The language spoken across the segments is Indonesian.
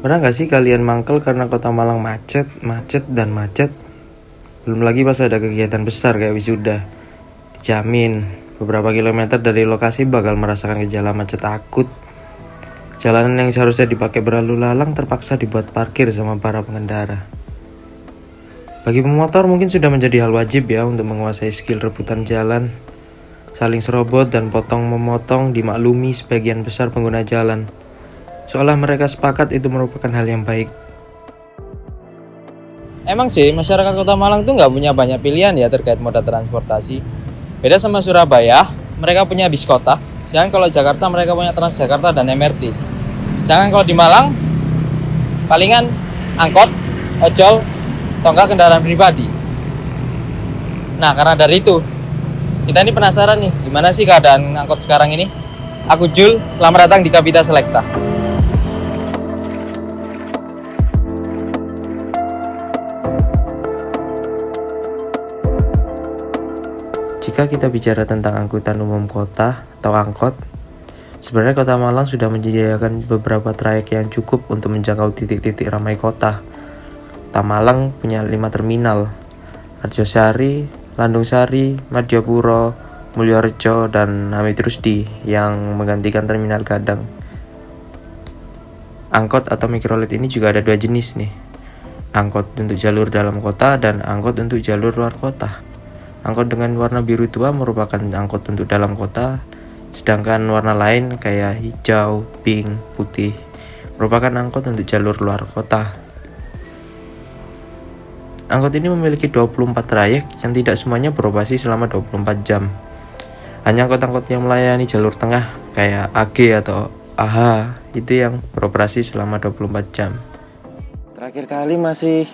Pernah gak sih kalian mangkel karena kota Malang macet, dan macet? Belum lagi pas ada kegiatan besar kayak wisuda. Dijamin, beberapa kilometer dari lokasi bakal merasakan gejala macet akut. Jalanan yang seharusnya dipakai berlalu lalang terpaksa dibuat parkir sama para pengendara. Bagi pemotor mungkin sudah menjadi hal wajib ya untuk menguasai skill rebutan jalan. Saling serobot dan potong-memotong dimaklumi sebagian besar pengguna jalan. Seolah mereka sepakat itu merupakan hal yang baik. Emang sih, masyarakat Kota Malang tuh nggak punya banyak pilihan ya terkait moda transportasi. Beda sama Surabaya, mereka punya bis kota. Sedangkan kalau Jakarta mereka punya Transjakarta dan MRT. Sedangkan kalau di Malang, palingan angkot, ojol, atau enggak kendaraan pribadi. Nah, karena dari itu, kita ini penasaran nih, gimana sih keadaan angkot sekarang ini? Aku Jul, selamat datang di Kapita Selekta. Jika kita bicara tentang angkutan umum kota atau angkot, sebenarnya Kota Malang sudah menyediakan beberapa trayek yang cukup untuk menjangkau titik-titik ramai kota. Kota Malang punya 5 terminal, Arjosari, Landungsari, Madiopuro, Mulyorejo, dan Hamid Rusdi yang menggantikan terminal Gadang. Angkot atau mikrolet ini juga ada 2 jenis nih. Angkot untuk jalur dalam kota dan angkot untuk jalur luar kota. Angkot dengan warna biru tua merupakan angkot untuk dalam kota, sedangkan warna lain kayak hijau, pink, putih merupakan angkot untuk jalur luar kota. Angkot ini memiliki 24 trayek yang tidak semuanya beroperasi selama 24 jam. Hanya angkot-angkot yang melayani jalur tengah kayak AG atau AH itu yang beroperasi selama 24 jam. Terakhir kali masih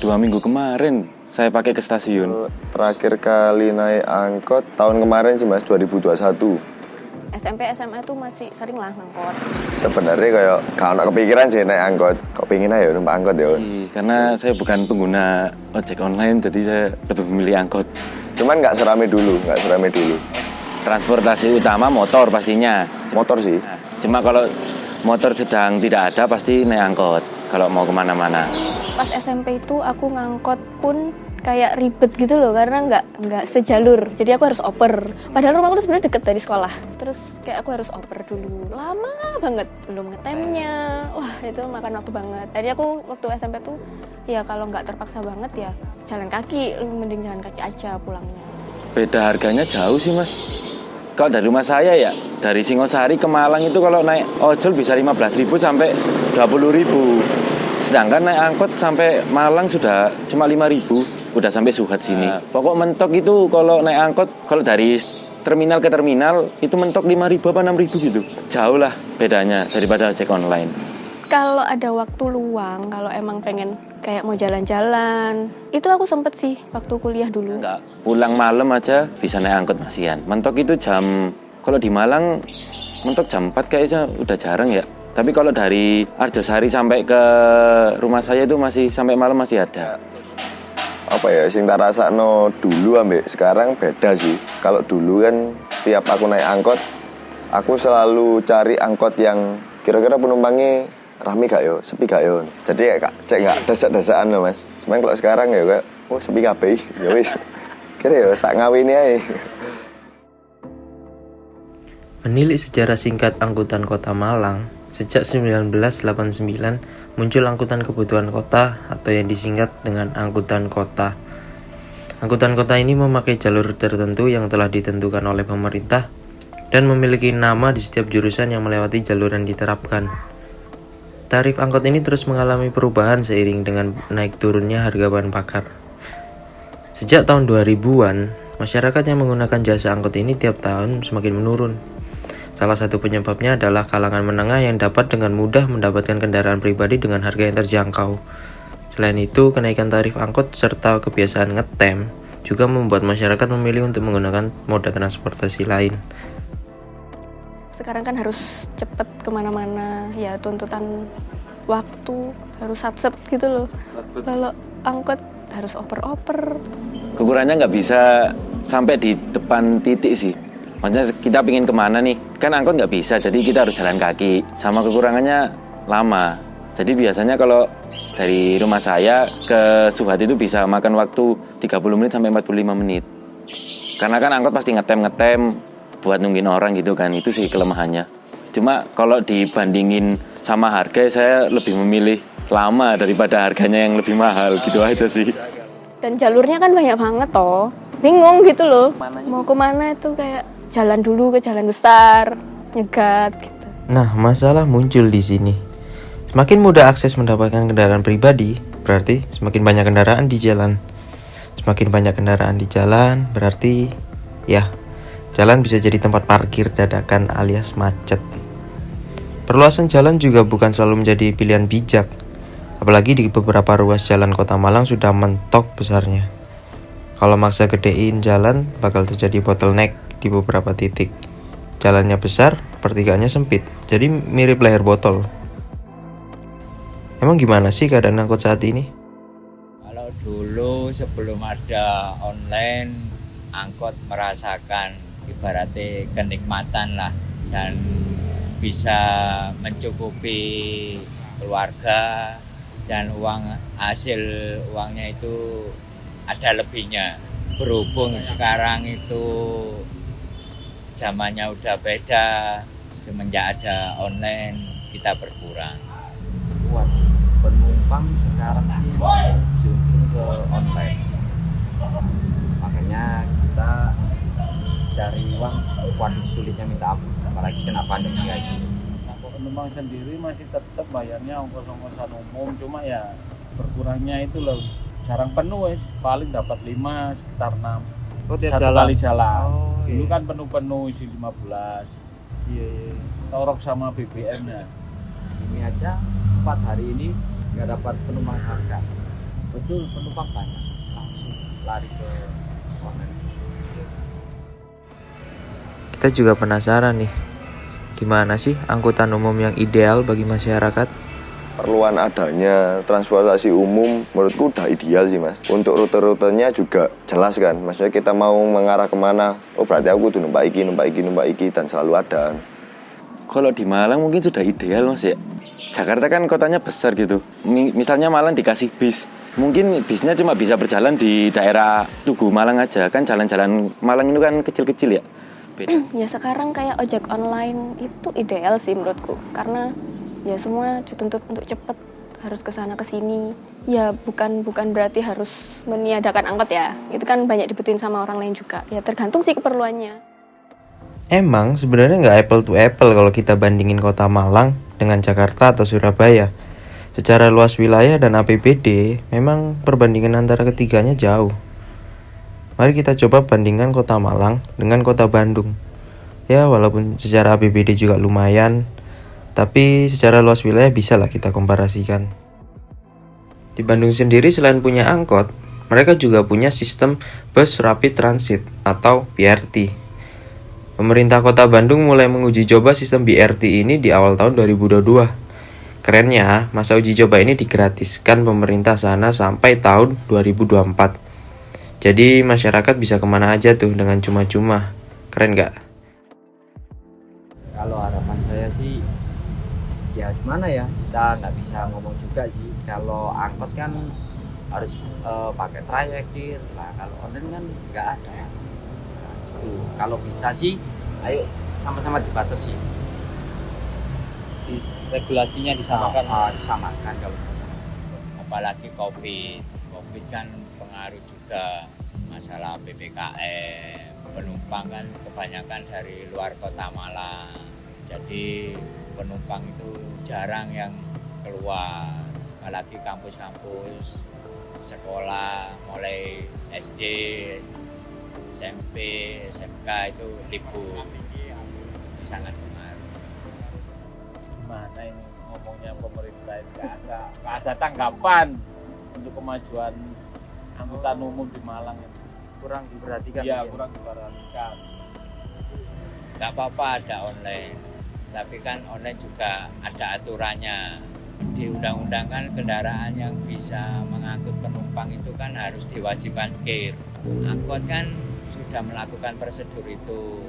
2 minggu kemarin saya pakai ke stasiun. Terakhir kali naik angkot tahun kemarin sih mas, 2021. SMP, SMA tuh masih sering lah ngangkot. Sebenarnya kayak kalau kepikiran sih naik angkot. Kok pengen aja numpak angkot ya? Karena saya bukan pengguna ojek online, jadi saya lebih memilih angkot. Cuman nggak serame dulu. Transportasi utama motor pastinya. Motor sih. Cuma kalau motor sedang tidak ada pasti naik angkot kalau mau kemana-mana. Pas SMP itu aku ngangkot pun kayak ribet gitu loh, karena nggak sejalur. Jadi aku harus oper. Padahal rumahku tuh sebenarnya deket dari sekolah. Terus kayak aku harus oper dulu. Lama banget, belum ngetemnya. Wah, itu makan waktu banget. Jadi aku waktu SMP tuh ya kalau nggak terpaksa banget ya jalan kaki. Mending jalan kaki aja pulangnya. Beda harganya jauh sih mas. Kalau dari rumah saya ya, dari Singosari ke Malang itu kalau naik ojol bisa 15.000 sampai 20.000. Sedangkan naik angkot sampai Malang sudah cuma 5.000, udah sampai Suhat sini. Pokok mentok itu kalau naik angkot, kalau dari terminal ke terminal itu mentok 5.000 apa 6.000 gitu. Jauh lah bedanya daripada ojek online. Kalau ada waktu luang, kalau emang pengen kayak mau jalan-jalan, itu aku sempet sih waktu kuliah dulu. Enggak, pulang malam aja bisa naik angkot masian. Mentok itu kalau di Malang, mentok jam 4 kayaknya udah jarang ya. Tapi kalau dari Arjosari sampai ke rumah saya itu masih sampai malam masih ada. Apa ya, sing tak rasakno dulu ambek sekarang beda sih. Kalau dulu kan setiap aku naik angkot, aku selalu cari angkot yang kira-kira penumpangnya rame gak yo, sepi gak yo. Jadi cek gak desak-desakan loh mas. Cuman kalau sekarang ya kayak, sepi kabeh, ya wis. Kira yo sak ngawini ae. Menilik sejarah singkat angkutan Kota Malang, sejak 1989 muncul angkutan kebutuhan kota atau yang disingkat dengan angkutan kota. Angkutan kota ini memakai jalur tertentu yang telah ditentukan oleh pemerintah dan memiliki nama di setiap jurusan yang melewati jalur yang diterapkan. Tarif angkot ini terus mengalami perubahan seiring dengan naik turunnya harga bahan bakar. Sejak tahun 2000-an, masyarakat yang menggunakan jasa angkot ini tiap tahun semakin menurun. Salah satu penyebabnya adalah kalangan menengah yang dapat dengan mudah mendapatkan kendaraan pribadi dengan harga yang terjangkau. Selain itu, kenaikan tarif angkot serta kebiasaan ngetem juga membuat masyarakat memilih untuk menggunakan moda transportasi lain. Sekarang kan harus cepet kemana-mana, ya tuntutan waktu harus satset gitu loh. Kalau angkot harus oper-oper. Kekurangannya nggak bisa sampai di depan titik sih. Maksudnya kita pingin kemana nih, kan angkot nggak bisa, jadi kita harus jalan kaki. Sama kekurangannya lama. Jadi biasanya kalau dari rumah saya ke Suhat itu bisa makan waktu 30 menit sampai 45 menit. Karena kan angkot pasti ngetem buat nungguin orang gitu kan, itu sih kelemahannya. Cuma kalau dibandingin sama harga, saya lebih memilih lama daripada harganya yang lebih mahal, gitu aja sih. Dan jalurnya kan banyak banget toh. Bingung gitu loh. Mau kemana itu kayak jalan dulu ke jalan besar, nyegat gitu. Nah, masalah muncul di sini. Semakin mudah akses mendapatkan kendaraan pribadi, berarti semakin banyak kendaraan di jalan. Semakin banyak kendaraan di jalan, berarti ya, jalan bisa jadi tempat parkir dadakan alias macet. Perluasan jalan juga bukan selalu menjadi pilihan bijak. Apalagi di beberapa ruas jalan Kota Malang sudah mentok besarnya. Kalau maksa gedein jalan, bakal terjadi bottleneck di beberapa titik. Jalannya besar, pertigaannya sempit, jadi mirip leher botol. Emang gimana sih keadaan angkot saat ini? Kalau dulu sebelum ada online, angkot merasakan ibaratnya kenikmatan lah, dan bisa mencukupi keluarga, dan hasil uangnya itu ada lebihnya. Berhubung sekarang itu zamannya udah beda, semenjak ada online kita berkurang. Buat penumpang sekarang sih cenderung ke online. Makanya kita cari uang waduh sulitnya minta ampun, apalagi kena pandemi kayak gini. Penumpang sendiri masih tetap bayarnya ongkos-ongkosan umum, cuma ya berkurangnya itu loh, jarang penuh wes, paling dapat 5 sekitar 6 satu kali jalan. Dulu kan penuh-penuh isi 15. Iya. Torok sama BBM-nya. Ini aja 4 hari ini nggak dapat penumpang sama sekali. Betul, penumpang banyak, langsung lari ke online. Kita juga penasaran nih, gimana sih angkutan umum yang ideal bagi masyarakat? Perluan adanya transportasi umum menurutku udah ideal sih mas. Untuk rute-rutenya juga jelas kan. Maksudnya kita mau mengarah kemana, oh berarti aku tuh numpak iki dan selalu ada. Kalau di Malang mungkin sudah ideal mas ya. Jakarta kan kotanya besar gitu. Misalnya Malang dikasih bis, mungkin bisnya cuma bisa berjalan di daerah Tugu Malang aja. Kan jalan-jalan Malang itu kan kecil-kecil ya. Beda. Ya sekarang kayak ojek online itu ideal sih menurutku, karena ya semua dituntut untuk cepet, harus kesana kesini. Ya bukan berarti harus meniadakan angkot ya. Itu kan banyak dibutuhin sama orang lain juga. Ya tergantung sih keperluannya. Emang sebenarnya nggak apple to apple kalau kita bandingin Kota Malang dengan Jakarta atau Surabaya. Secara luas wilayah dan APBD, memang perbandingan antara ketiganya jauh. Mari kita coba bandingkan Kota Malang dengan Kota Bandung. Ya walaupun secara APBD juga lumayan, tapi secara luas wilayah bisa lah kita komparasikan. Di Bandung sendiri selain punya angkot, mereka juga punya sistem bus rapid transit atau BRT. Pemerintah Kota Bandung mulai menguji coba sistem BRT ini di awal tahun 2022. Kerennya, masa uji coba ini digratiskan pemerintah sana sampai tahun 2024. Jadi masyarakat bisa kemana aja tuh dengan cuma-cuma. Keren gak? Kalau harapan saya sih, ya gimana ya, kita nggak bisa ngomong juga sih. Kalau angkot kan harus pakai trayek, lah kalau online kan nggak ada mas. Tuh, kalau bisa sih, ayo sama-sama dibatasi. Regulasinya disamakan. Disamakan kalau bisa. Apalagi COVID kan pengaruh juga, masalah PPKM, penumpang kan kebanyakan dari luar Kota Malang. Jadi penumpang itu jarang yang keluar, apalagi kampus-kampus, sekolah mulai SD, SMP, SMK itu libur. Itu sangat pengaruh. Gimana ini ngomongnya pemerintah ini, nggak ada tanggapan untuk kemajuan angkutan umum di Malang ini. Kurang diperhatikan. Iya, mungkin. kurang diperhatikan. Nggak apa-apa ada online, tapi kan online juga ada aturannya. Di undang-undang kan kendaraan yang bisa mengangkut penumpang itu kan harus diwajibkan parkir. Angkot kan sudah melakukan prosedur itu,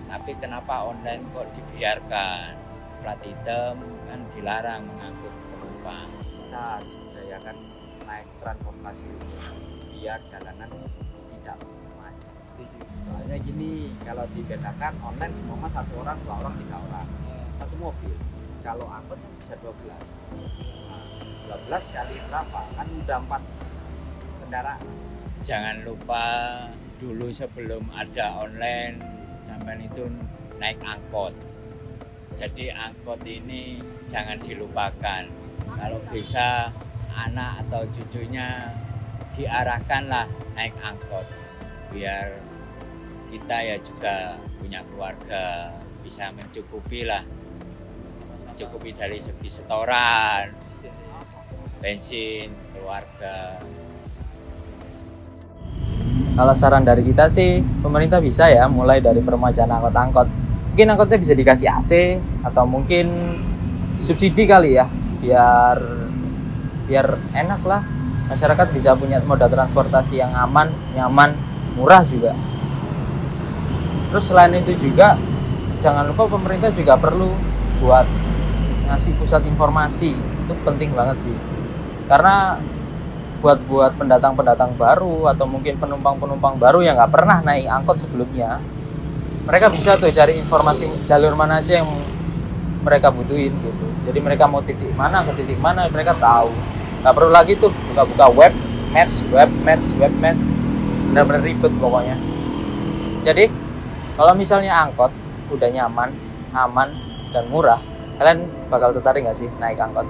tapi kenapa online kok dibiarkan? Plat hitam kan dilarang mengangkut penumpang. penumpang. Kita harus budayakan naik transportasi umum biar jalanan tidak macet. Setuju. Soalnya gini, kalau dibedakan online semua mah 1 orang, 2 orang, 3 orang, satu mobil. Kalau angkot kan bisa 12. Nah, 12 kali berapa? Kan udah 4 kendaraan. Jangan lupa dulu sebelum ada online, zaman itu naik angkot. Jadi angkot ini jangan dilupakan. Kalau bisa anak atau cucunya diarahkanlah naik angkot. Biar kita ya juga punya keluarga, bisa mencukupi dari segi setoran, bensin, keluarga. Kalau saran dari kita sih, pemerintah bisa ya mulai dari peremajaan angkot-angkot. Mungkin angkotnya bisa dikasih AC atau mungkin subsidi kali ya, biar enak lah. Masyarakat bisa punya moda transportasi yang aman, nyaman, murah juga. Terus selain itu juga, jangan lupa pemerintah juga perlu buat ngasih pusat informasi. Itu penting banget sih. Karena buat pendatang-pendatang baru atau mungkin penumpang-penumpang baru yang nggak pernah naik angkot sebelumnya, mereka bisa tuh cari informasi jalur mana aja yang mereka butuhin gitu. Jadi mereka mau titik mana ke titik mana mereka tahu. Nggak perlu lagi tuh buka-buka web maps, benar-benar ribet pokoknya. Jadi kalau misalnya angkot udah nyaman, aman, dan murah, kalian bakal tertarik nggak sih naik angkot?